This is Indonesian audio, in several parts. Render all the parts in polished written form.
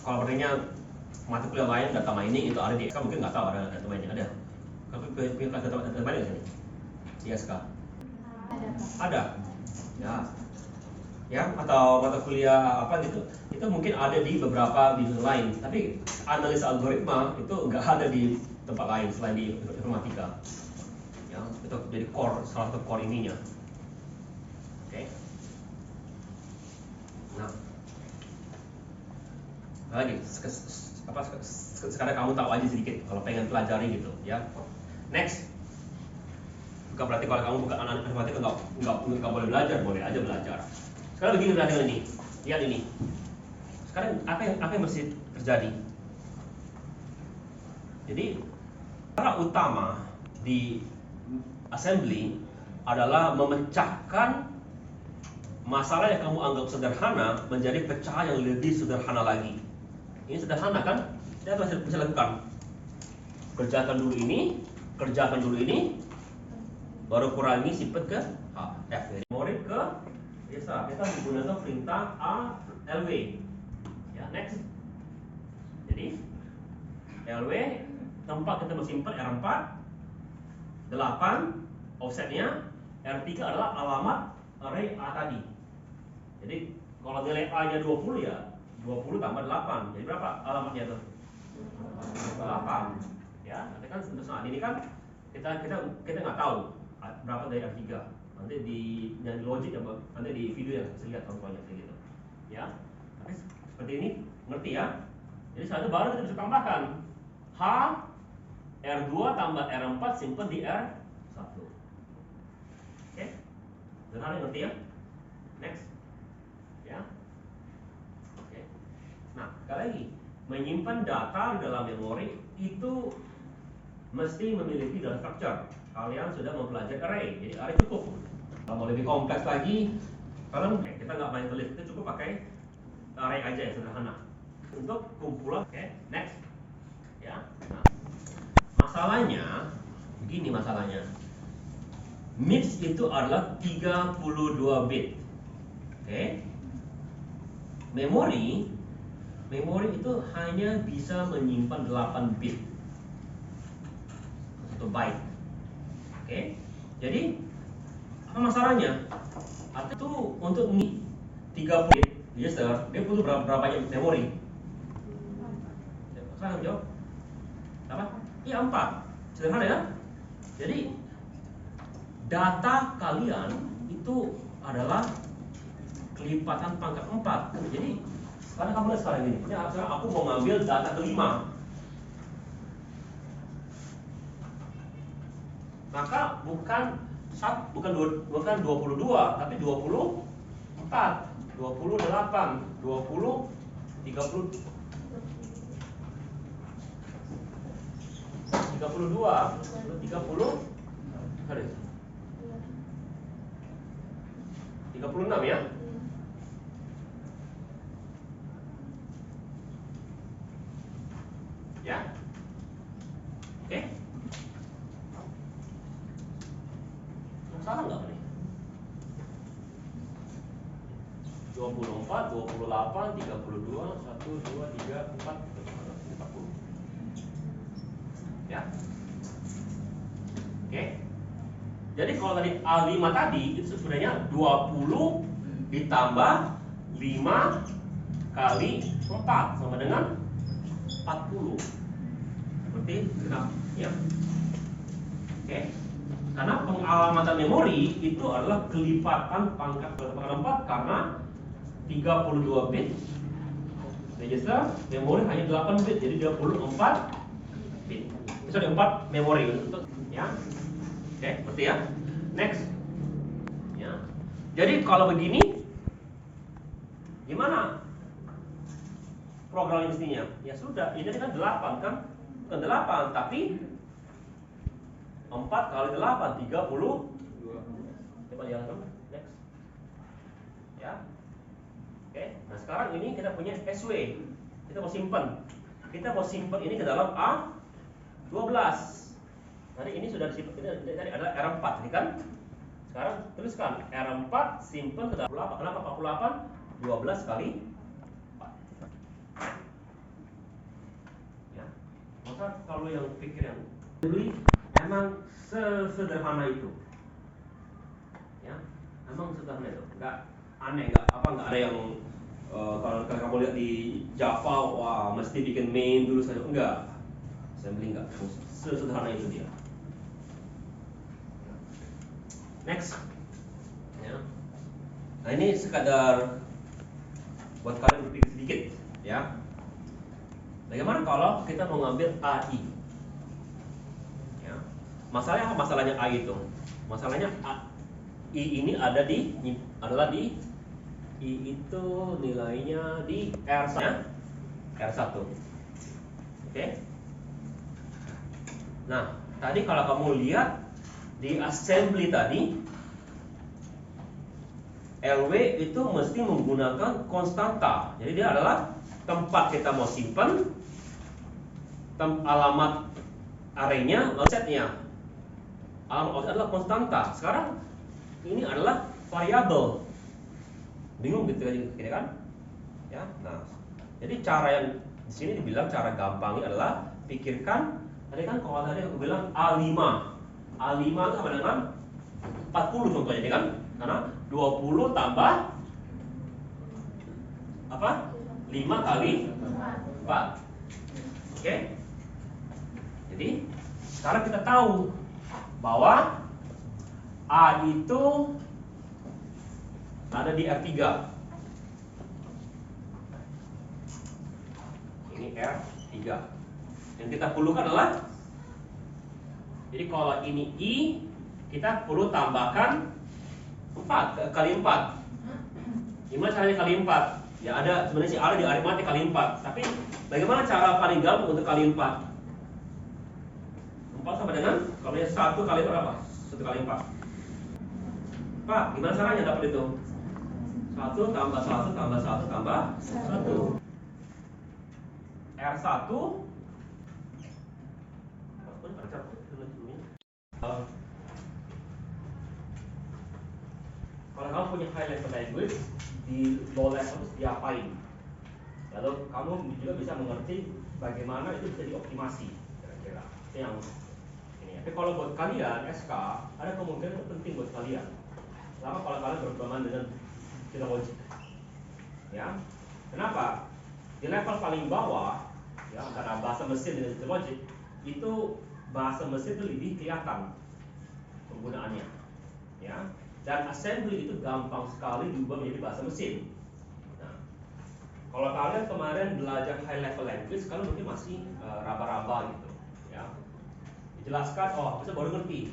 kalau berarti mata kuliah lain data mining itu ada di SK, mungkin nggak tahu ada data mining ada. Kalau punya kelas data mining di sini di SK ada ya atau mata kuliah apa gitu, itu mungkin ada di beberapa bidang lain, tapi analisa algoritma itu nggak ada di tempat lain selain di informatika ya. Itu jadi core, salah satu core ininya. Oke. Nah, lagi sekarang kamu tahu aja sedikit kalau pengen pelajari gitu ya. Next, bukan berarti kalau kamu bukan anak informatika nggak boleh belajar, boleh aja belajar. Sekarang begini, dengan ini, lihat ini. Sekarang apa yang mesti terjadi? Jadi cara utama di assembly adalah memecahkan masalah yang kamu anggap sederhana menjadi pecahan yang lebih sederhana lagi. Ini sederhana kan? Kita bisa lakukan. Kerjakan dulu ini, baru kurangi simpan ke F. Memori ke biasa kita menggunakan perintah LW. Ya, next. Jadi LW tempat kita simpan R4 8, offsetnya R3 adalah alamat array A tadi. Jadi kalau nilai A nya 20 ya 20 tambah 8. Jadi berapa alamatnya tuh? 8. Ya, nanti kan saat ini kan kita nggak tahu berapa dari R3. Nanti di logik ya, nanti di video yang saya lihat contohnya kayak gitu. Ya. Tapi seperti ini, ngerti ya? Jadi saat itu baru kita bisa tambahkan H R2 tambah R4 simpan di R1. Oke? Sederhana, ngerti ya? Next. Ya. Oke. Nah, sekali lagi, menyimpan data dalam memori itu mesti memiliki data structure. Kalian sudah mempelajari array, jadi array cukup. Kalau mau lebih kompleks lagi, kalian kita nggak main tulis, kita cukup pakai array aja yang sederhana untuk kumpulan. Oke, next. Ya. Nah, masalahnya begini masalahnya. Mix itu adalah 32 bit. Oke. Memori itu hanya bisa menyimpan 8 bit. 1 byte. Oke. Jadi apa masalahnya? Itu untuk 30 bit register, dia butuh berapa banyak memori? Sekarang jawab. Apa? Iya 4. Sederhana ya? Jadi data kalian itu adalah kelipatan pangkat 4. Jadi sekarang kamu lihat sekarang ini. Sekarang aku mau ngambil data kelima. Maka bukan 22, tapi 24, 28, 20, 30, 32, 30, 36 ya. Ya. Oke. Salah nggak nih? 24, 28, 32, 1, 2, 3, 4, 40. Ya. Oke. Jadi kalau tadi A5 tadi itu sebenarnya 20 ditambah 5 kali 4 sama dengan 40. Seperti kenapa? Ya. Oke. Karena pengalamatan memori itu adalah kelipatan pangkat 4 karena 32 bit register, memori hanya 8 bit, jadi 24 bit. Sorry, 4 memori untuk ya. Oke, ngerti ya? Next. Ya. Jadi kalau begini gimana program mestinya? Ya sudah, ini kan 8 kan? Bukan 8, tapi 4 kali 8, 32. Coba lihat dong. Next. Ya. Oke. Nah, sekarang ini kita punya SW. Kita mau simpan. Kita mau simpan ini ke dalam A12. Tadi ini sudah disimpan, ini tadi adalah R4, ini kan? Sekarang tuliskan R4 simpan ke dalam 48. Kenapa 48? 12 kali 4. maka kalau yang pikir yang beli emang sesederhana itu, ya, emang sederhana itu, nggak aneh, nggak ada yang kalau kamu lihat di Java, wah mesti bikin main dulu saja, enggak, assembly enggak, sesederhana itu dia. Next, ya. Nah ini sekadar buat kalian berpikir sedikit, ya. Bagaimana kalau kita mau ngambil AI? Ya. Masalahnya AI itu, masalahnya I ini adalah di I itu nilainya di R1. Oke. Nah, tadi kalau kamu lihat di assembly tadi, LW itu mesti menggunakan konstanta. Jadi dia adalah tempat kita mau simpan, alamat arraynya, offsetnya. Alamat offset adalah konstanta. Sekarang ini adalah variabel. Bingung gitu kan? Ya. Nah, jadi cara yang di sini dibilang cara gampangnya adalah pikirkan. Tadi kan kalau tadi aku bilang A5 itu sama dengan 40 contohnya kan? Karena 20 tambah apa? 5 kali 4. Oke? Jadi sekarang kita tahu bahwa A itu ada di R3. Ini R3. Yang kita perlukan adalah, jadi kalau ini I, kita perlu tambahkan 4 kali 4. Gimana caranya kali 4? Ya ada, sebenarnya sih ada di aritmatik kali 4. Tapi bagaimana cara paling gampang untuk kali 4? 4 sama dengan, kalau 1 kali berapa? 1 kali 4. Pak, gimana caranya dapat itu? 1 tambah 1 tambah 1 tambah 1. R1 kalau kamu punya high level language, di low level itu diapain? Lalu kamu juga bisa mengerti bagaimana itu bisa dioptimasi kira-kira. Itu yang ini. Tapi kalau buat kalian SK, ada kemungkinan itu penting buat kalian. Sama kalau kalian berhubungan dengan logic. Ya. Kenapa? Di level paling bawah, ya, antara bahasa mesin dengan logic, itu bahasa mesin itu lebih kelihatan penggunaannya, ya. Dan assembly itu gampang sekali diubah menjadi bahasa mesin. Nah, kalau kalian kemarin belajar high level language, kalian mungkin masih raba-raba gitu, ya. Dijelaskan, oh, bisa baru ngerti.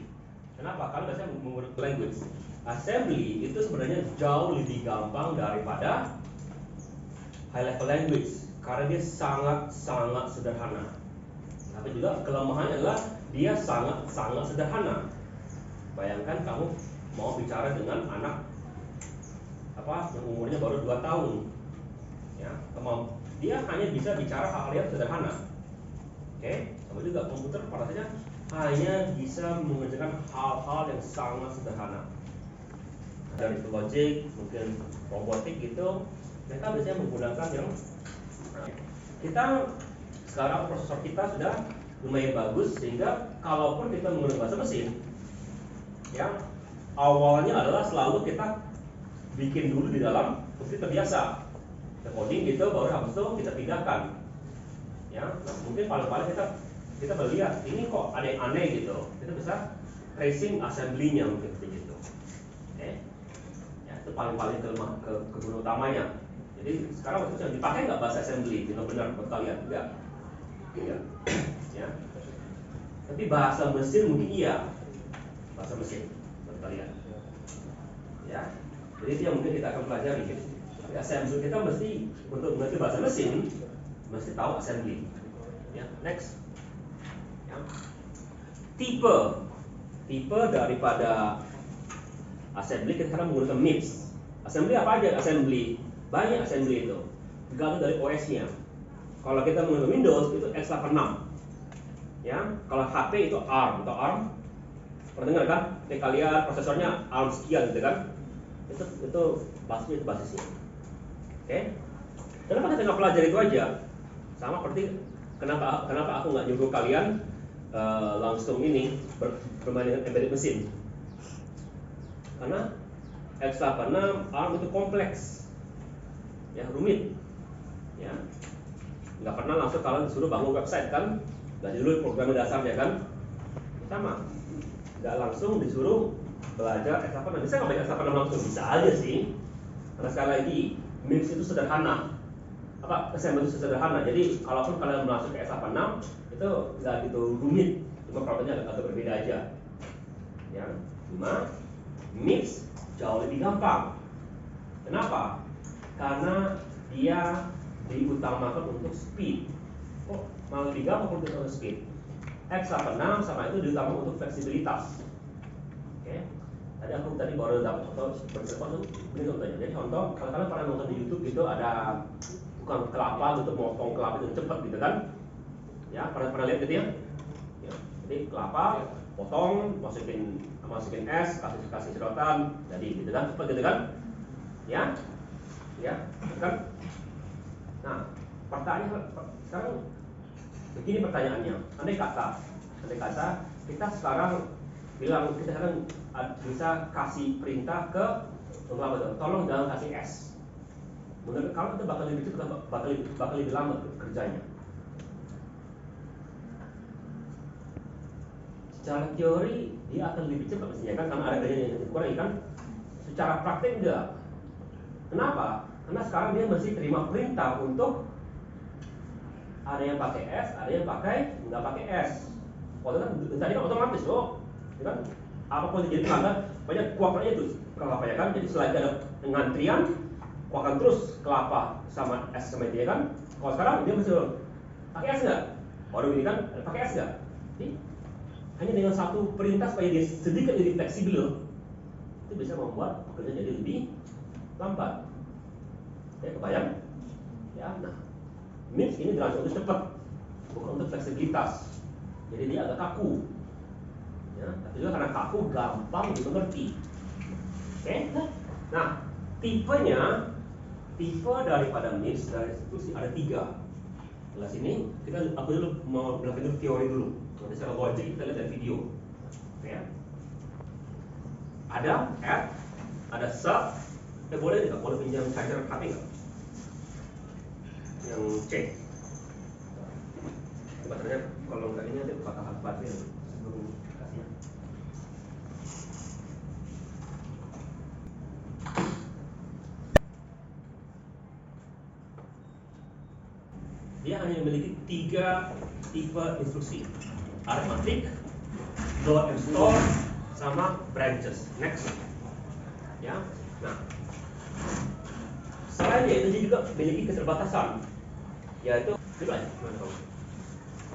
Kenapa? Kalian biasanya menggunakan language. Assembly itu sebenarnya jauh lebih gampang daripada high level language karena dia sangat sederhana. Tapi juga kelemahannya adalah dia sangat sederhana. Bayangkan kamu mau bicara dengan anak yang umurnya baru 2 tahun, ya, dia hanya bisa bicara hal-hal yang sederhana. Oke, sama juga komputer pada dasarnya hanya bisa mengerjakan hal-hal yang sangat sederhana. Dari logic, mungkin robotik gitu, mereka biasanya menggunakan yang kita sekarang prosesor kita sudah lumayan bagus sehingga kalaupun kita menggunakan bahasa mesin, ya, awalnya adalah selalu kita bikin dulu di dalam komputer biasa, kita coding gitu, baru habis itu kita pindahkan, ya. Nah, mungkin paling kita melihat ini kok ada yang aneh gitu, kita bisa tracing assembly-nya mungkin begitu. Oke, ya, itu paling kegunaan utamanya. Jadi sekarang waktu itu yang dipakai nggak bahasa assembly benar-benar buat kalian? Enggak. Ya. Tapi bahasa mesin mungkin iya, bahasa mesin buat kalian. Ya. Jadi itu yang mungkin kita akan pelajari. Tapi assembly kita mesti untuk mengerti bahasa mesin mesti tahu assembly. Ya. Next. Ya. Tipe daripada assembly kita sekarang menggunakan MIPS. Assembly apa aja? Assembly banyak assembly itu tergantung dari OS-nya. Kalau kita menggunakan Windows itu x86, ya. Kalau HP itu ARM atau ARM. Pernah dengar kan? Kita lihat prosesornya ARM sekian gitu kan? Itu basisnya. Oke? Kenapa kita nggak pelajari itu aja? Sama seperti kenapa aku nggak nyuruh kalian langsung ini bermain dengan embedded mesin? Karena x86 ARM itu kompleks, ya, rumit, ya. Nggak pernah langsung kalian disuruh bangun website kan, dari dulu program dasarnya kan, sama. Nggak langsung disuruh belajar x86. Bisa nggak belajar x86 langsung? Bisa aja sih. Karena sekali lagi, MIPS itu sederhana. Assembly itu sederhana. Jadi kalaupun kalian masuk ke x86 itu nggak gitu rumit, cuma problemnya agak berbeda aja. Ya, cuma MIPS jauh lebih gampang. Kenapa? Karena dia diutamakan untuk speed. Kok malah lebih gampang untuk speed? x86 sama itu diutamakan untuk fleksibilitas. Oke. Tadi baru dapat contoh ini contohnya. Jadi contoh kalau kalian pernah nonton di YouTube itu ada bukan kelapa gitu, motong kelapa itu cepet gitu kan? Ya, pernah lihat gitu ya? Ya. Jadi kelapa potong, masukin es, kasih sedotan, jadi gitu kan, cepet gitu kan? Ya, kan? Nah, pertanyaan sekarang begini pertanyaannya. Andai kata kita sekarang bilang kita sekarang bisa kasih perintah ke tolong jangan kasih es. Menurut kamu itu bakal lebih cepat, bakal lebih lama kerjanya. Secara teori dia akan lebih cepat mestinya kan, karena ada gaya yang dikurangi kan. Secara praktek enggak. Kenapa? Karena sekarang dia mesti terima perintah untuk ada yang pakai es, ada yang nggak pakai es. Waktu kan tadi kan otomatis loh, ya kan? Apapun yang jadi pelanggan, banyak kuakannya itu kelapa ya kan. Jadi selagi ada pengantrian, kuakan terus kelapa sama es sama dia kan. Kalau sekarang dia mesti pakai es nggak? Baru ini kan pakai es nggak? Jadi hanya dengan satu perintah supaya dia sedikit jadi fleksibel, itu bisa membuat pekerjaan jadi lebih lambat. Ya, kebayang? Ya, nah, MIPS ini dirancang untuk cepat, bukan untuk fleksibilitas. Jadi dia agak kaku. Ya, tapi juga karena kaku gampang dimengerti. Oke? Nah, tipe daripada MIPS dari situ ada 3. Kelas ini aku dulu mau belajar teori dulu. Nanti secara logik kita lihat dari video. Ya. Ada add, ada sub. Boleh nggak? Boleh pinjam charger HP nggak? Yang C. Baterainya kalau nggak ini ada patah baterai sebelum kasih. Dia hanya memiliki 3 tipe instruksi: arithmetic, load and store, sama branches. Next. Ya. Nah, selain itu dia juga memiliki keterbatasan, yaitu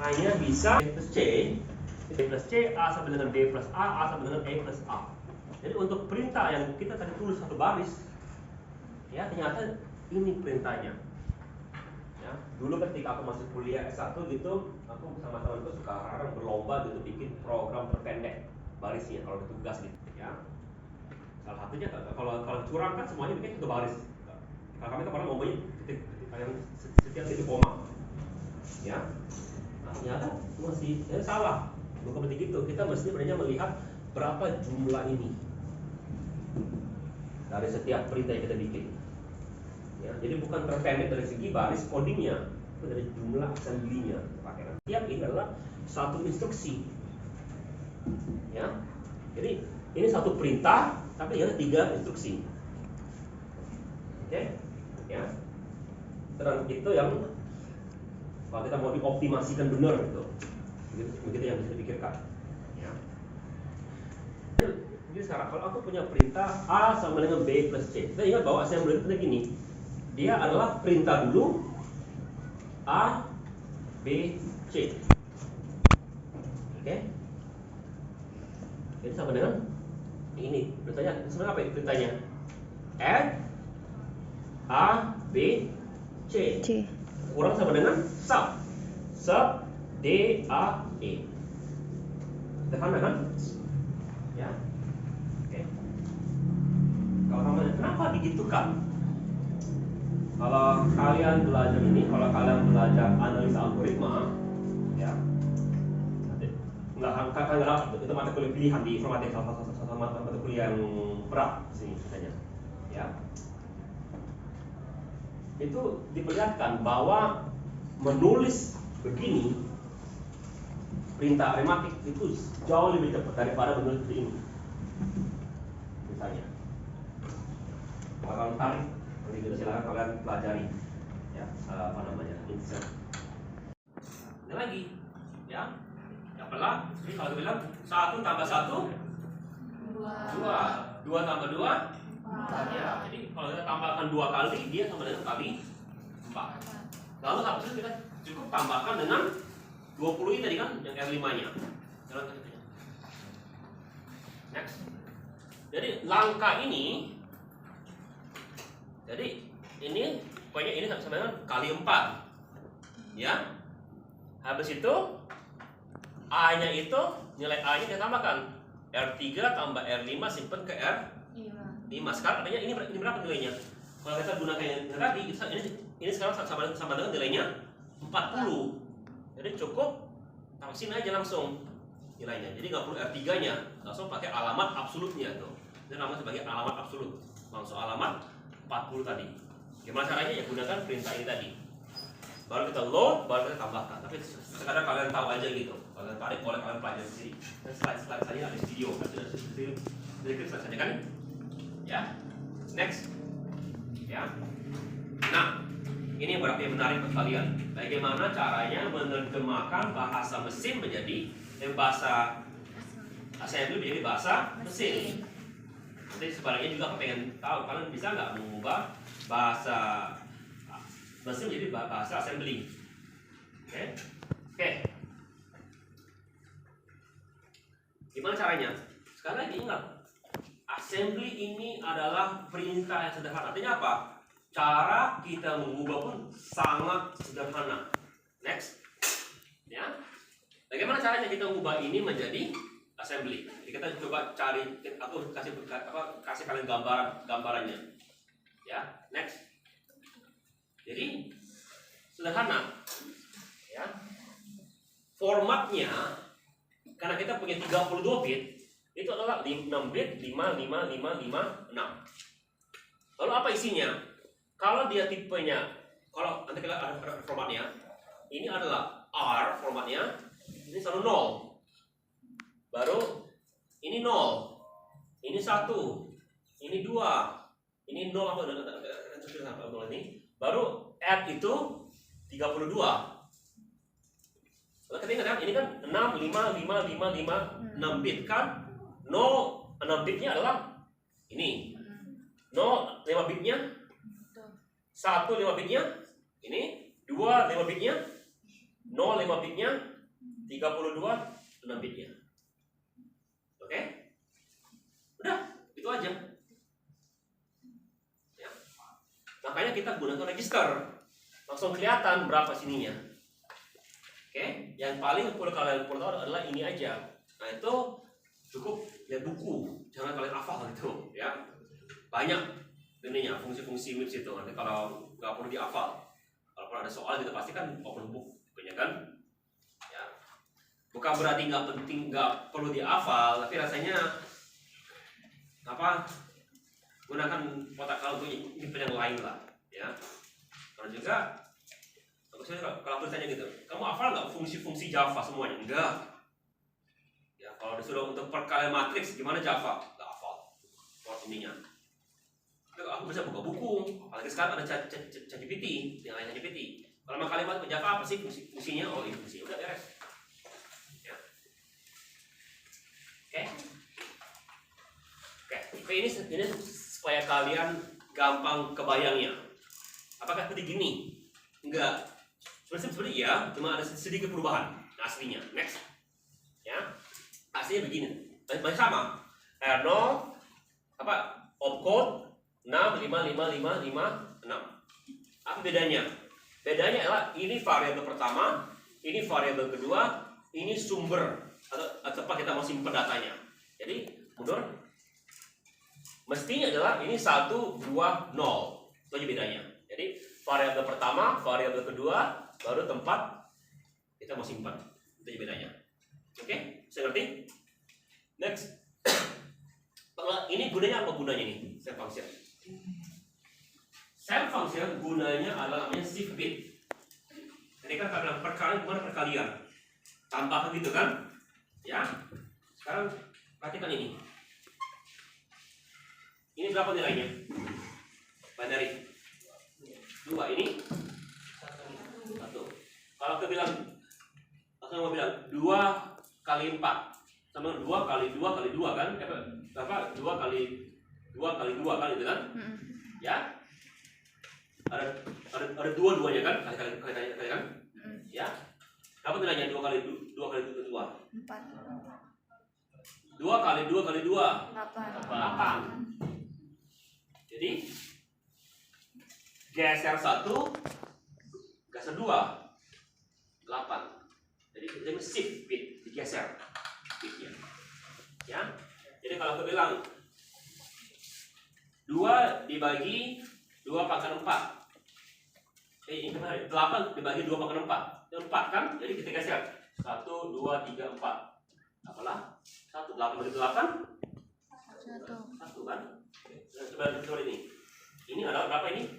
hanya bisa B plus C, A sama dengan B plus A sama dengan E plus A. Jadi untuk perintah yang kita tadi tulis satu baris, ya ternyata ini perintahnya. Ya, dulu ketika aku masih kuliah S1 gitu, aku sama temanku suka berlomba gitu bikin program terpendek barisnya kalau ada tugas gitu. Ya, salah satunya kalau curang kan semuanya bikin satu baris. Kalau kami pernah ngomongin setiap titik koma. Ya. Nah, ternyata masih salah. Bukan begitu. Kita mesti sebenarnya melihat berapa jumlah ini dari setiap perintah yang kita bikin. Ya, jadi bukan terpendek dari segi baris codingnya, itu dari jumlah assembly-nya. Setiap ini adalah satu instruksi. Ya. Jadi ini satu perintah, tapi ada 3 instruksi. Oke? Ya. Dan itu yang kalau kita mau dioptimasikan benar gitu. Begitu yang bisa dipikirkan. Ya. Jadi sekarang kalau aku punya perintah A sama dengan B plus C, kita ingat bahwa assembly itu gini. Dia adalah perintah dulu A, B, C. Oke? Jadi sama dengan ini. Perintahnya sebenarnya apa perintahnya? Add A, B, C. Kurang sama dengan sub D, A, E. Sederhana kan? Ya. Oke. Kalau kamu kenapa begitu kan? Kalau kalian belajar analisa algoritma, kalian nggak dapat itu mata kuliah pilihan di informatika, salah satu mata kuliah yang berat sih misalnya, ya. Itu diperlihatkan bahwa menulis begini perintah arematik itu jauh lebih cepat daripada menulis ini. Misalnya, kalau tarik, nanti kita silakan kalian pelajari, ya, apa namanya, insert. Ini lagi, ya, apalah? Jadi kalau kita bilang 1 tambah 1, 2, 2 tambah 2, 4. Ya, jadi kalau kita tambahkan 2 kali, dia sama dengan kali 4. Lalu habis itu kita cukup tambahkan dengan 20 ini tadi kan, yang R5-nya. Next. Jadi langkah ini, jadi ini pokoknya ini sama dengan kali 4. Ya. Habis itu A-nya itu nilai A-nya kita tambahkan R3 tambah R5 simpan ke R5. Sekarang artinya ini berapa nilainya? Kalau kita gunakan yang tadi, ini sekarang sama dengan nilainya 40. Jadi cukup tambahin aja langsung nilainya. Jadi nggak perlu R3-nya, langsung pakai alamat absolutnya tuh. Itu namanya sebagai alamat absolut. Langsung alamat 40 tadi. Gimana caranya? Ya gunakan perintah ini tadi. Baru kita load, baru kita tambahkan. Tapi sekadar kalian tahu aja gitu. Kalian tarik, boleh kalian pelajari sendiri. Dan slide saja ada video, sedikit saja kan? Ya. Next. Ya. Nah, ini berarti yang menarik buat kalian. Bagaimana caranya menerjemahkan bahasa mesin menjadi bahasa assembly menjadi bahasa mesin. Jadi sebaliknya juga aku pengen tahu kalian bisa nggak mengubah bahasa mesin menjadi bahasa assembly. Oke. Gimana caranya? Sekali lagi ingat, assembly ini adalah perintah yang sederhana. Artinya apa? Cara kita mengubah pun sangat sederhana. Next, ya. Bagaimana caranya kita mengubah ini menjadi assembly? Jadi kita coba cari, aku kasih kalian gambarannya. Ya, next. Jadi sederhana, ya. Formatnya, karena kita punya 32 bit, itu adalah 6 bit 55556. Lalu apa isinya? Kalau dia tipenya, kalau nanti kita ada formatnya, ini adalah R formatnya, ini selalu 0. Baru ini 0, ini 1, ini 2, ini 0 apa ini. Baru add itu 32. Lalu kita ingat kan, ini kan 6 bit kan? 6 bitnya adalah ini. 0 5 bitnya, 1 5 bitnya, ini 2 5 bitnya, 0 5 bitnya, 32 6 bitnya. Oke? Udah, itu aja. Ya. Makanya kita gunakan register. Langsung kelihatan berapa sininya. Oke? Yang paling perlu kalian tahu adalah ini aja. Nah, itu cukup lihat buku. Jangan kalian hafal gitu, ya. Banyak ininya, fungsi-fungsi MIPS itu. Nanti kalau nggak perlu dihafal, kalau ada soal kita pasti kan open book, kan? Ya. Bukan berarti nggak penting, nggak perlu dihafal, tapi rasanya apa? Gunakan otak kalian untuk nyimpen yang lain lah, ya. Karena juga, kalau aku tanya gitu, kamu hafal nggak fungsi-fungsi Java semuanya? Enggak. Ya, kalau disuruh untuk perkalian matriks, gimana Java? Nggak hafal. Kalau ininya. Aku bisa buka buku, apalagi sekarang ada ChatGPT, yang lain ChatGPT. Kalau mau kalimat Java apa sih fungsinya? Oh, ini fungsi, udah beres. Ya. Oke, ini supaya kalian gampang kebayangnya. Apakah seperti gini? Enggak. Sebenarnya iya, cuma ada sedikit perubahan aslinya. Next, ya, aslinya begini, masih sama. R0 apa? Opcode 6555556. Apa bedanya? Bedanya adalah ini variabel pertama, ini variabel kedua, ini sumber atau tempat kita mau simpan datanya. Jadi mundur. Mestinya adalah ini 1, 2, 0. Itu aja bedanya. Jadi variabel pertama, variabel kedua, baru tempat kita mau simpan. Itu aja bedanya. Oke, bisa ngerti? Next. Ini gunanya apa gunanya ini? Self function. Self function gunanya adalah namanya shift bit. Ini kan karena perkalian, gimana perkalian? Tambah gitu kan? Ya. Sekarang perhatikan ini. Ini berapa nilainya? Binary. 2 ini 1. Kalau kita bilang, mau bilang 2 kali 4 sama 2 kali 2 kali 2 kan? Apa? 2 kali 2 kali 2 kan itu kan? Ya. Ada dua-duanya kan? Kali kan? Ya. Apa nilainya 2 kali 2 kali 2? 4. 2 kali 2 kali 2 8. Jadi geser 1 geser 2 8. Jadi kita shift bit, digeser bitnya. Ya. Jadi kalau aku bilang 2 dibagi 2 pangkat 4. Ini kemarin 8 dibagi 2 pangkat 4. Itu 4 kan? Jadi kita geser 1 2 3 4. Apalah? 1 8 bagi 8 1 kan? Coba ini. Ini adalah berapa ini?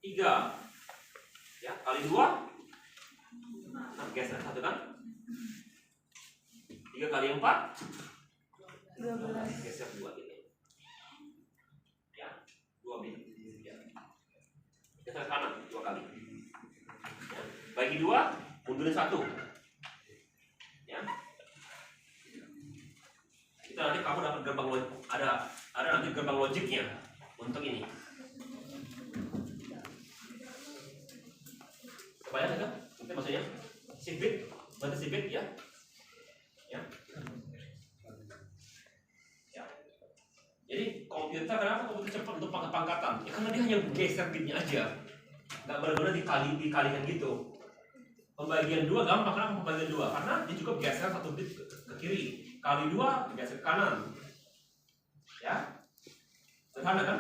3. Ya, kali 2. Nah, geser 1 kan? 3 kali 4 12. geser 2 gitu. Ya, 2 bit. Ya. Geser kanan 2 kali. Ya. Bagi 2, mundurin 1. Ya. Itu nanti kamu dapat gerbang logik, ada nanti gerbang logiknya untuk ini. Kebayang kan? Itu maksudnya shift bit, berarti shift bit ya. Ya. Ya. Jadi komputer, kenapa komputer cepat untuk pangkat-pangkatan? Ya karena dia hanya geser bitnya aja, nggak benar-benar dikalikan gitu. Pembagian 2 gampang, kenapa pembagian 2? Karena dia cukup geser 1 bit ke kiri, kali 2 geser ke kanan. Ya, sederhana kan?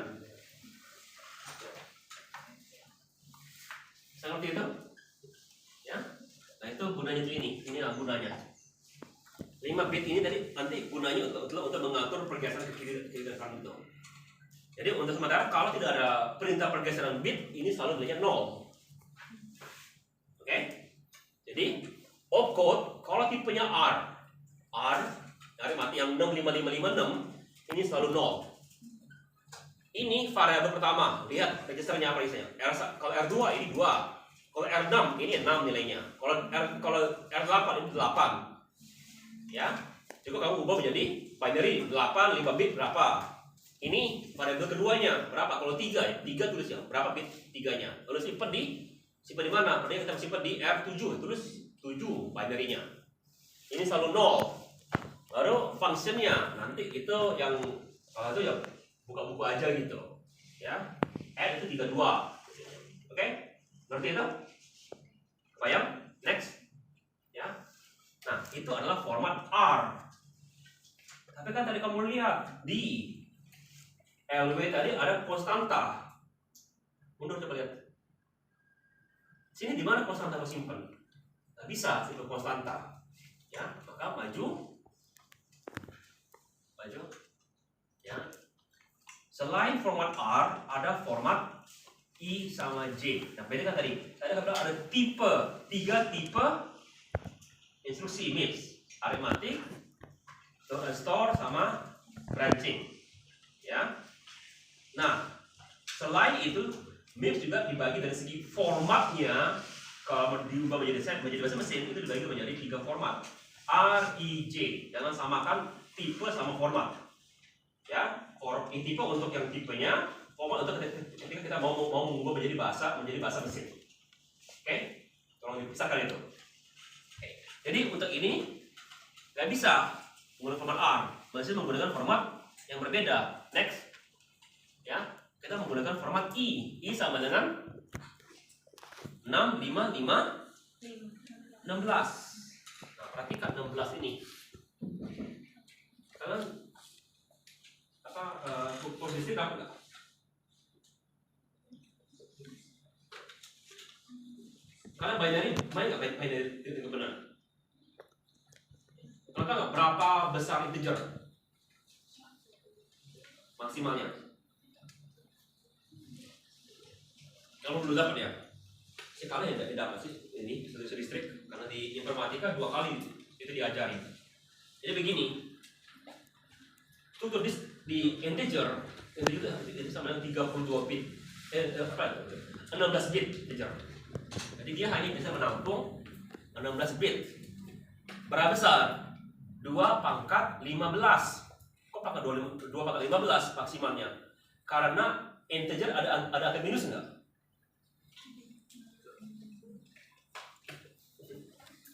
Saya ngerti itu? Ya, nah itu gunanya itu ini lah gunanya. 5 bit ini tadi nanti gunanya untuk mengatur pergeseran ke kiri dan kanan itu. Jadi untuk sementara kalau tidak ada perintah pergeseran bit, ini selalu nilainya 0. Oke? Jadi opcode kalau tipenya R dari mati yang 65556 ini selalu 0. Ini variabel pertama, lihat registernya apa isinya. Kalau R2 ini 2, kalau R6 ini 6 nilainya, kalau R8 ini 8. Ya, coba kamu ubah menjadi binary 8 5 bit berapa? Ini variabel keduanya berapa? Kalau 3 ya, 3 tulis ya, berapa bit 3-nya. Lalu simpan di mana? Pertanyaan kita simpan di R7, tulis 7 binary-nya. Ini selalu 0. Baru functionnya nanti itu yang kalau itu ya buka buku aja gitu. Ya. Add itu 32. Oke? Ngerti itu? Kebayang? Next. Ya. Nah, itu adalah format R. Tapi kan tadi kamu lihat di LW tadi ada konstanta. Mundur coba lihat. Sini di mana konstanta simpan? Nggak bisa simpan konstanta. Ya, maka maju. Ya. Selain format R, ada format I sama J. Nah, beda kan tadi? Ada tipe, 3 tipe instruksi MIPS, arithmetic, store sama branching. Ya. Nah, selain itu MIPS juga dibagi dari segi formatnya. Kalau diubah menjadi bahasa mesin itu dibagi menjadi 3 format. R, I, J. Jangan samakan tipe sama format. Ya, tipe untuk yang tipenya, format untuk ketika kita mau mengubah menjadi bahasa mesin. Oke? Tolong dipisahkan itu. Oke. Jadi untuk ini nggak bisa menggunakan format R, masih menggunakan format yang berbeda. Next. Ya, kita menggunakan format I. I sama dengan 6, 5, 5, 16. Nah, perhatikan 16 ini. Kalian posisi dapat nggak? Kalian binary main nggak binary itu benar? Tahu nggak berapa besar integer maksimalnya? Kalau belum dapat ya, sekali ya tidak dapat sih ini solusi listrik karena di informatika 2 kali itu diajari. Jadi begini, tutup di integer itu sama dengan 32 bit, 16 bit integer. Jadi dia hanya bisa menampung 16 bit. Berapa besar? 2 pangkat 15. Kok pangkat 2 pangkat 15 maksimalnya? Karena integer ada angka minus enggak?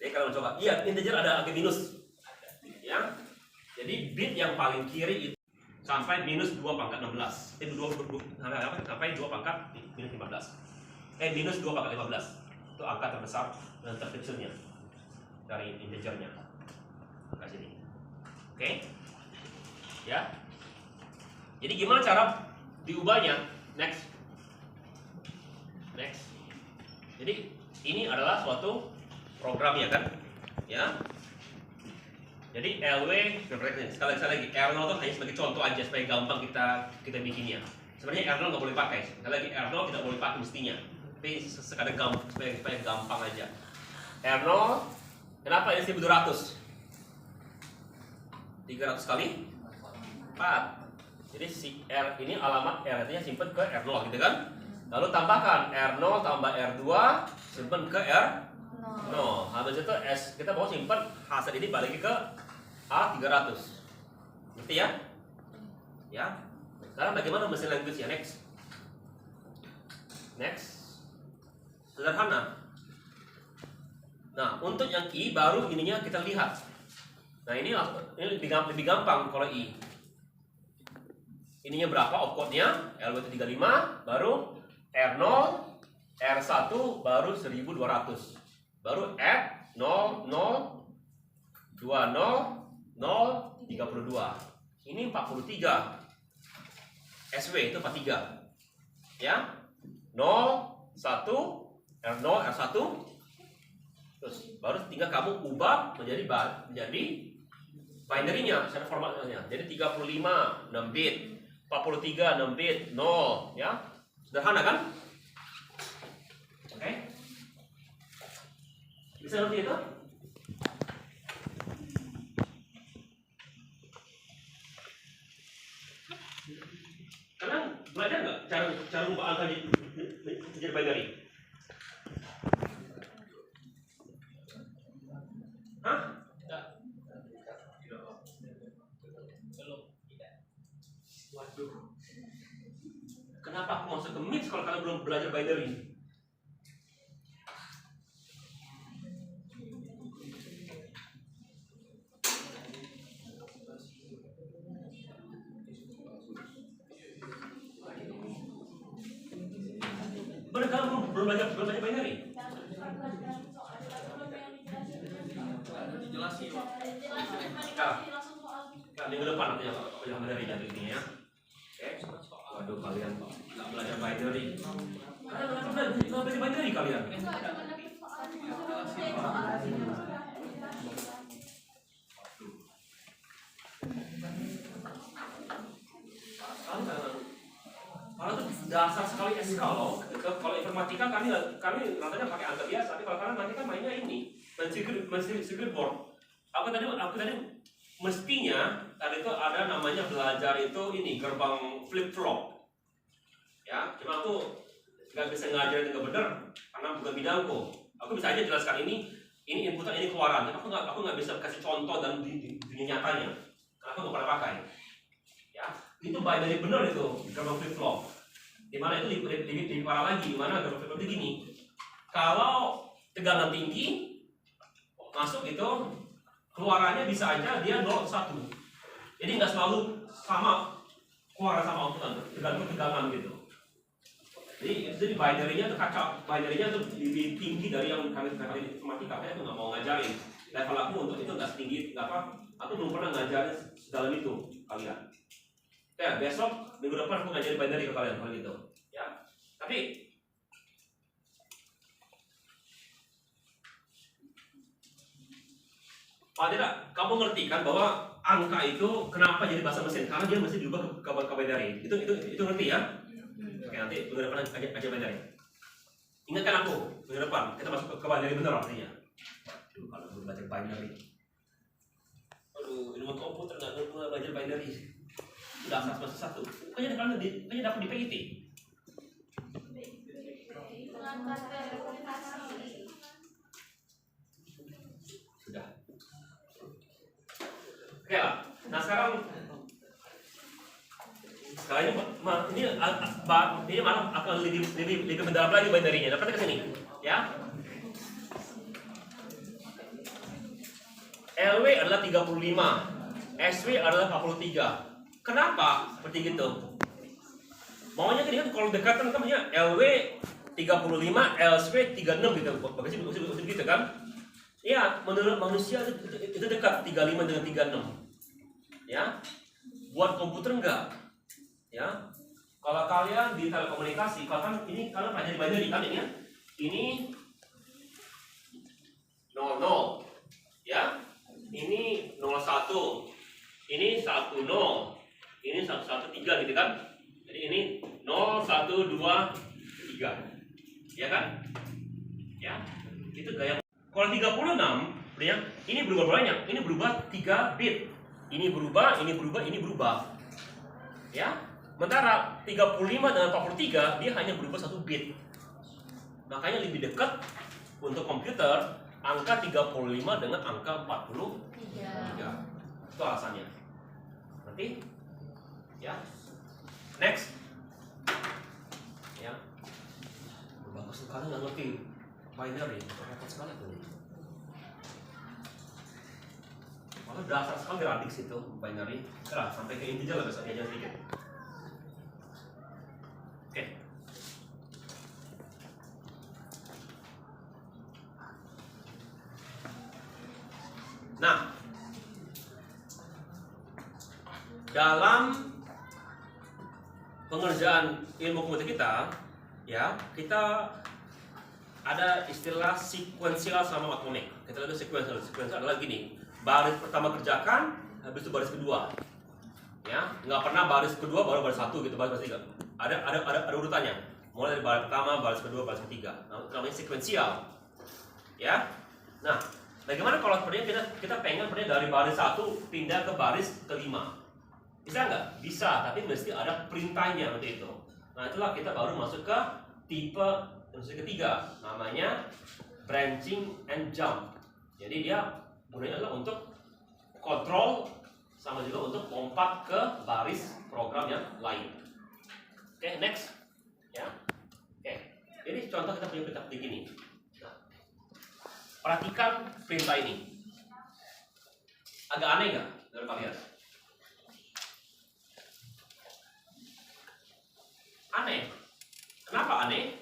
Jadi kalau coba, iya integer ada angka minus. Ya. Jadi bit yang paling kiri itu sampai minus 2 pangkat 16. Itu sampai 2 pangkat minus 15. Minus 2 pangkat 15. Itu angka terbesar dan terkecilnya dari integernya. Ke sini. Oke? Ya. Jadi gimana cara diubahnya? Next. Jadi ini adalah suatu program ya kan? Ya. Jadi LW sekali lagi R0 itu hanya sebagai contoh aja supaya gampang kita bikinnya. Sebenarnya R0 nggak boleh pakai. Sekali lagi R0 tidak boleh pakai mestinya. Tapi sekadar supaya gampang aja. R0 kenapa ini 1200? 300 kali 4. Jadi si R ini alamat R nya simpan ke R0 gitu kan? Lalu tambahkan R0 tambah R2 simpan ke R0. Habis itu kita mau simpan hasil ini balik ke A300. Ngerti ya? Ya. Sekarang bagaimana mesin language ya? Next. Sederhana. Nah, untuk yang I baru ininya kita lihat. Nah, ini lebih gampang kalau I. Ininya berapa opcode-nya? LW itu 35, baru R0, R1 baru 1200. Baru add 0, 0, 20, 0, 32. Ini 43. SW itu 43. Ya. 0, 1, R0, R1. Terus baru tinggal kamu ubah menjadi binary-nya, secara formatnya. Jadi 35 6 bit, 43 6 bit, 0 ya. Sederhana kan? Oke. Bisa ngerti itu? Kalian belajar nggak cara ubah angka jadi binary? Hah? Waduh. Kenapa aku masuk ke mix kalau kalian belum belajar binary? Benar kalian belum belajar binary? Jelasin Pak. Minggu depan nanti yang binary jatuh ini ya. Oke. Waduh kalian nggak belajar binary. Kalian nggak belajar binary kalian. Kalau itu dasar sekali SK loh. Kalau informatika kami ratanya pakai angka biasa. Tapi kalau kalian nanti kan mainnya ini, circuit board. Aku tadi mestinya tadi itu ada namanya belajar itu ini gerbang flip flop. Ya, cuma aku nggak bisa ngajarin dengan benar karena bukan bidangku. Aku bisa aja jelaskan ini inputan, ini keluaran. Tapi aku nggak bisa kasih contoh dan di dunia nyatanya. Karena aku nggak pernah pakai. Ya, itu binary benar itu gerbang flip flop. Dimana itu lebih parah lagi, dimana gerbang flip flop itu gini. Kalau tegangan tinggi masuk itu keluarannya bisa aja dia 0 1. Jadi nggak selalu sama keluaran sama outputan, tergantung tegangan gitu. Jadi binary-nya itu kacau, binary-nya itu lebih tinggi dari yang kami informatika. Saya tuh nggak mau ngajarin. Level aku untuk itu nggak setinggi, nggak apa. Aku belum pernah ngajarin sedalam itu kalian. Ya besok minggu depan aku ngajarin binary ke kalian kalau gitu. Ya, tapi Paling tidak, kamu ngerti kan bahwa angka itu kenapa jadi bahasa mesin? Karena dia mesti diubah ke binary. Itu ngerti ya? Oke, nanti minggu depan aja binary. Ingatkan aku minggu depan kita masuk ke binary benar artinya. Aduh, kalau belum baca binary. Aduh, ilmu komputer nggak belajar binary. Dasar semester 1. Kayaknya dapat di PIT. Sudah. Oke lah. Nah sekarang ini malah akan lebih mendalam lagi binary-nya. Dapat ke sini, ya. LW adalah 35, SW adalah 43. Kenapa seperti gitu? Maunya kan kalau dekatan kan punya LW 35, LSW 36 gitu. Bagusnya begitu kan? Iya, menurut manusia itu dekat 35 dengan 36. Ya. Buat komputer enggak. Ya. Kalau kalian di telekomunikasi, kalau ini kalian pelajari binary kan ini ya. Ini 00. Ya. Ini 01. Ini 10. Ini 113 gitu kan. Jadi ini 0, 1, 2, 3. Ya kan? Ya. Itu gaya. Kalau 36, ya, ini berubah banyak. Ini berubah 3 bit. Ini berubah, ini berubah, ini berubah. Ya. Sementara 35 dengan 43 dia hanya berubah 1 bit. Makanya lebih dekat untuk komputer angka 35 dengan angka 43. Itu alasannya. Nanti ya. Next. Ya. Bagus sekali nggak ngerti binary, repot sekali tuh. Malah dasar sekali radix itu binary. Nah, sampai ke integer lah besok aja sedikit. Oke. Nah, dalam pengerjaan ilmu komputer kita, ya, kita ada istilah sequential sama atomic. Kita lihat sequential. Sequential adalah gini, baris pertama kerjakan, habis itu baris kedua. Ya, nggak pernah baris kedua baru baris satu gitu, baris tiga. Ada urutannya. Mulai dari baris pertama, baris kedua, baris ketiga. Nah, itu namanya sequential. Ya. Nah, bagaimana kalau sepertinya kita pengen dari baris satu pindah ke baris kelima? Bisa nggak? Bisa, tapi mesti ada perintahnya nanti itu. Nah, itulah kita baru masuk ke tipe yang ketiga, namanya branching and jump. Jadi dia gunanya adalah untuk kontrol sama juga untuk lompat ke baris program yang lain. Oke, next. Ya. Oke. Jadi contoh kita punya perintah begini. Nah, perhatikan perintah ini. Agak aneh nggak dari kalian? Aneh. Kenapa aneh?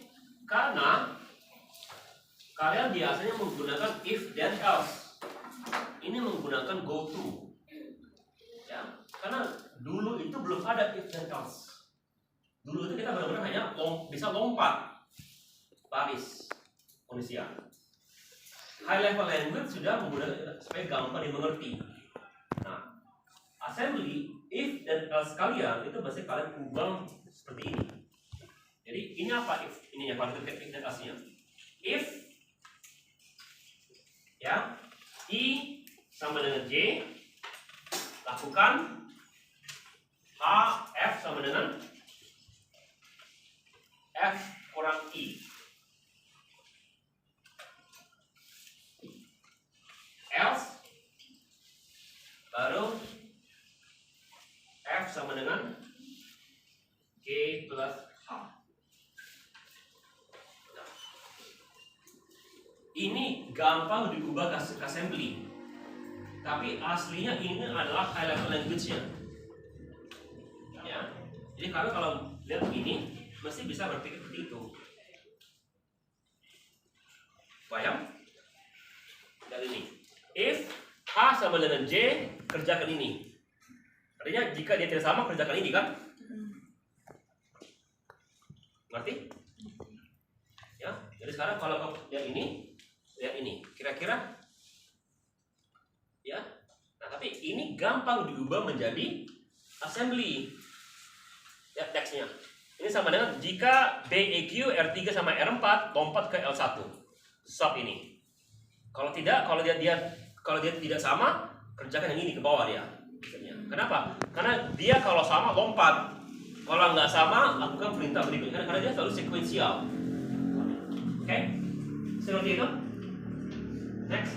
Karena kalian biasanya menggunakan if then else. Ini menggunakan go to. Ya, karena dulu itu belum ada if then else. Dulu itu kita benar-benar hanya bisa lompat baris manusia. High level language sudah menggunakan supaya gampang dimengerti. Nah, assembly if dan else kalian itu pasti kalian ubah seperti ini. Jadi ini apa if ininya kalau if dan else-nya? If ya I sama dengan J, lakukan H F sama dengan F kurang I. Else baru F sama dengan G plus H. Nah, ini gampang diubah ke assembly, tapi aslinya ini adalah high level language-nya. Ya, jadi kalau lihat begini, mesti bisa berpikir seperti itu. Paham? Dan ini, if A sama dengan J, kerjakan ini. Artinya jika dia tidak sama, kerjakan ini kan? Ngerti? Ya, jadi sekarang kalau kau lihat ini, kira-kira Ya. Nah, tapi ini gampang diubah menjadi assembly. Ya, teksnya. Ini sama dengan jika BEQ R3 sama R4 lompat ke L1. Sub ini. Kalau tidak, kalau dia tidak sama, kerjakan yang ini ke bawah dia. Kenapa? Karena dia kalau sama lompat. Kalau nggak sama, lakukan perintah berikutnya. Karena dia selalu sekuensial. Oke? Seperti itu. Next.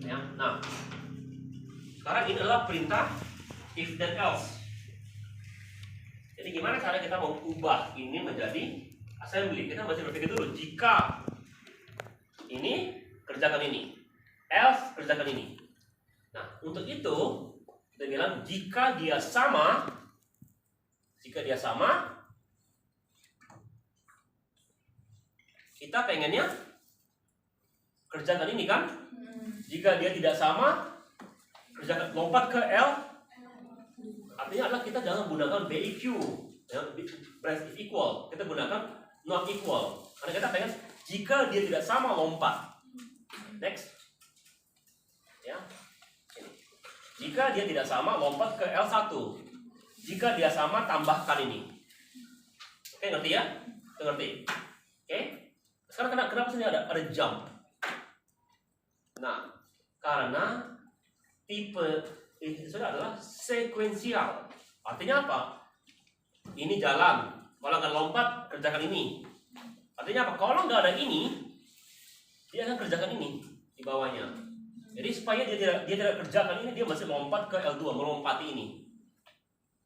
Ya. Nah, sekarang ini adalah perintah if then else. Jadi gimana cara kita mau ubah ini menjadi assembly? Kita masih berpikir dulu. Jika ini, kerjakan ini. Else, kerjakan ini. Nah, untuk itu kita bilang jika dia sama, kita pengennya kerjakan ini kan? Jika dia tidak sama, kerjakan lompat ke L. Artinya adalah kita jangan gunakan BEQ, ya, branch if equal. Kita gunakan not equal. Karena kita pengen jika dia tidak sama lompat. Next. Ya. Ini. Jika dia tidak sama lompat ke L1. Jika dia sama tambahkan ini. Oke, ngerti ya? Ngerti. Oke. Sekarang kenapa sini ada jump? Nah, karena tipe ini adalah sekuensial. Artinya apa? Ini jalan. Kalau nggak lompat, kerjakan ini. Artinya apa? Kalau nggak ada ini, dia akan kerjakan ini di bawahnya. Jadi supaya dia tidak kerjakan ini, dia masih lompat ke L2, melompati ini.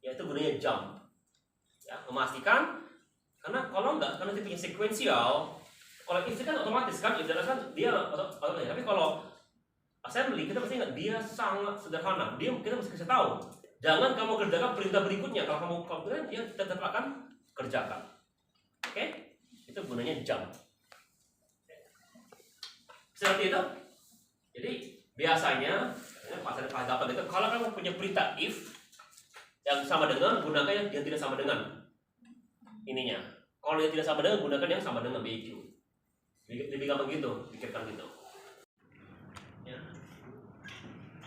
Yaitu gunanya jump. Ya, memastikan. Karena kalau nggak, karena tipenya sekuensial. Kalau if kan otomatis kan, if kan dia otomatis. Tapi kalau assembly kita pasti ingat dia sangat sederhana. Kita mesti kasih tahu. Jangan kamu kerjakan perintah berikutnya. Kalau kamu komplain, dia tetap akan kerjakan. Oke? Itu gunanya jump. Seperti itu. Jadi biasanya pasal dapat itu kalau kamu punya perintah if yang sama dengan, gunakan yang tidak sama dengan ininya. Kalau yang tidak sama dengan, gunakan yang sama dengan BEQ. Lebih gampang gitu, pikirkan gitu. Ya.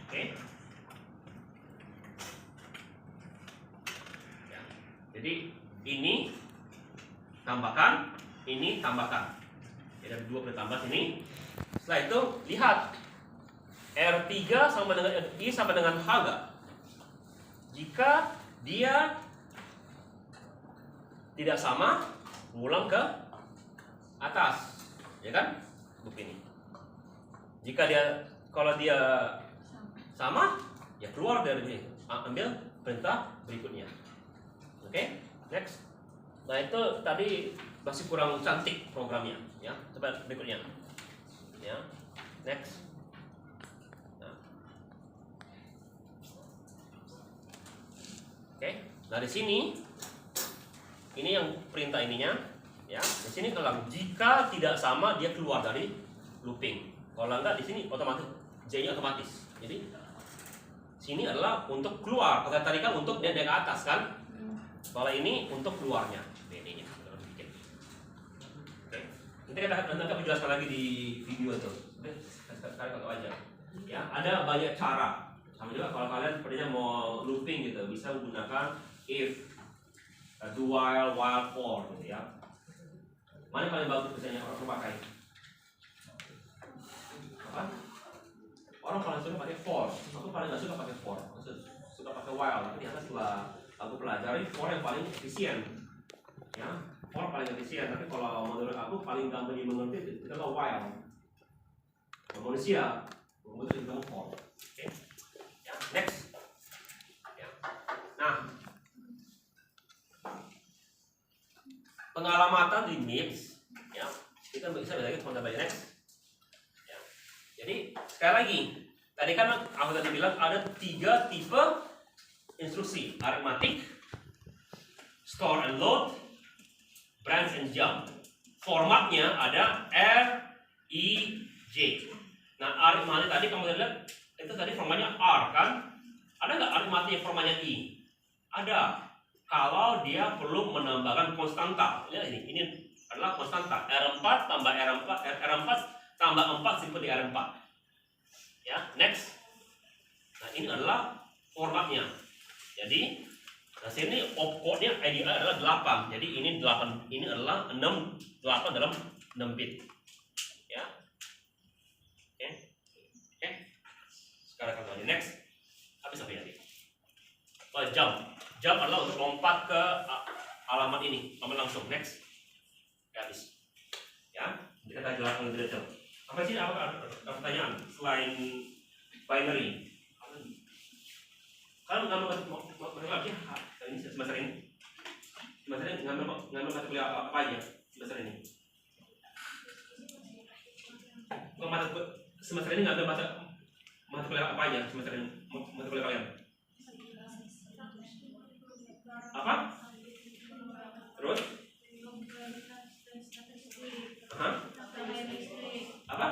Oke. Ya. Jadi ini tambahkan, ini tambahkan. Jadi ada dua bertambah sini. Setelah itu lihat R3 sama dengan I sama dengan H enggak? Jika dia tidak sama, ulang ke atas, ya kan? Begini. Jika kalau dia sama, ya keluar dari sini, ambil perintah berikutnya. Oke, next. Nah itu tadi masih kurang cantik programnya, ya. Coba berikutnya, ya. Next. Nah. Oke, nah di sini ini yang perintah ininya, ya. Di sini kalau jika tidak sama dia keluar dari looping. Kalau enggak di sini otomatis J-nya otomatis. Jadi sini adalah untuk keluar. Kalau tadi kan untuk dia ke atas kan. Kalau ini untuk keluarnya. Ini oke. Nanti kita jelaskan lagi di video itu. Sekarang tahu aja. Ya, ada banyak cara. Sama juga kalau kalian sepertinya mau looping gitu, bisa menggunakan if, do while for gitu ya. Mana yang paling bagus biasanya orang pakai? Apa? Orang paling suka pakai for. Aku paling nggak suka pakai for. Aku suka pakai while. Tapi ternyata setelah aku pelajari for yang paling efisien. Ya, for paling efisien. Tapi kalau menurut aku paling gampang dimengerti itu adalah while. Manusia, kemudian kita for. Oke. Ya, next. Ya. Nah, pengalamatan di MIPS, ya, kita bisa belajar konten by next. Ya. Jadi sekali lagi, tadi kan aku tadi bilang ada 3 tipe instruksi: arithmetic, store and load, branch and jump. Formatnya ada R, I, J. Nah, arithmetic tadi kamu lihat itu tadi formatnya R kan? Ada nggak arithmetic yang formatnya I? Ada. Kalau dia perlu menambahkan konstanta. Lihat ini adalah konstanta. R4 tambah R4 tambah 4 simpan di R4. Ya, next. Nah, ini adalah formatnya. Jadi, nah sini opcode-nya IDI adalah 8. Jadi ini 8, ini adalah 8 dalam 6 bit. Ya. Oke. Oke. Sekarang kembali next. Habis apa ya tadi? Jump. Jump adalah untuk lompat ke alamat ini, alamat langsung. Next. Habis. Ya, kita jelaskan lebih detail. Apa sih apa pertanyaan selain binary? Kalau ngambil lagi ini semester ini ngambil mata kuliah apa aja semester ini? Semester ini ngambil mata kuliah apa aja semester ini? Mata kuliah kalian? Apa? Terus? Apa?